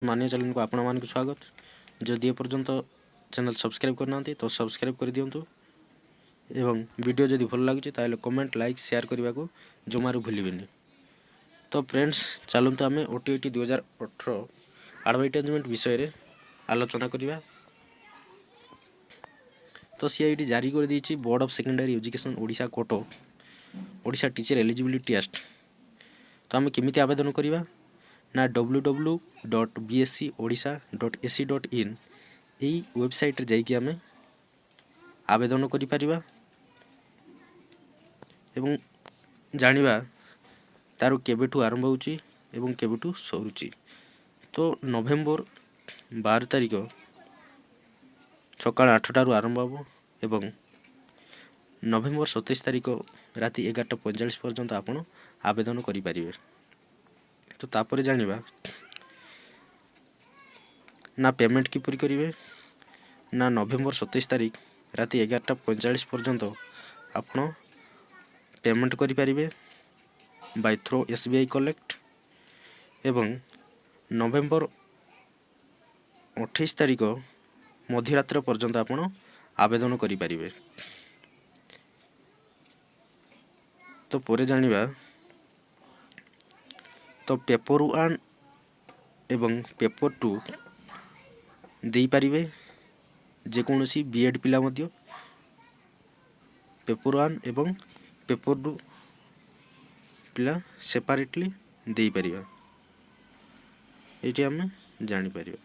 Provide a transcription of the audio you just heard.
मानिया चैनल को आपण मान स्वागत। जदि ए पर्यंत चैनल सब्सक्राइब करना तो सब्सक्राइब कर दिंतु एवं वीडियो जदि भल लगे ताले कमेंट लाइक शेयर करने को जमारू भूलें। तो फ्रेंड्स चलते आम ओटीईटी 2018 एडवर्टाइजमेंट विषय रे आलोचना करवा। तो सी ये जारी कर दी board of secondary education Odisha कोटो ओडिशा टीचर एलिजिबिलिटी टेस्ट। तो आम केमी आवेदन करवा ना www.bscodisha.ac.in यही वेबसाइट जाइए आम आवेदन करिपरिबा एवं जानिबा तार केबेठू आरंभ होची एवं केबेठू सरुची। तो नवेम्बर 12 तारिख सकाळ 8टारू आरंभ हो एवं नवेम्बर 27 तारिख राति 11:45 पर्यंत आपण आवेदन करिपारिबे। तो तापर जानिबा ना पेमेंट किपरि करिवे ना नवेम्बर 27 तारिख राति 11:45 पर्यंत आपण पेमेंट करिपारिबे बाय थ्रो एसबीआई कलेक्ट एवं नवेम्बर 28 तारिख मध्यरात्र पर्यंत आपण आवेदन करिपारिबे। तो परे जानिबा तो पेपर 1 एवं पेपर 2 दे पारिबे जेकोसी बीएड पिला मध्य पेपर 1 एवं पेपर 2 पिला सेपरेटली दे पारिबा। एटी आम जानि पारिबा।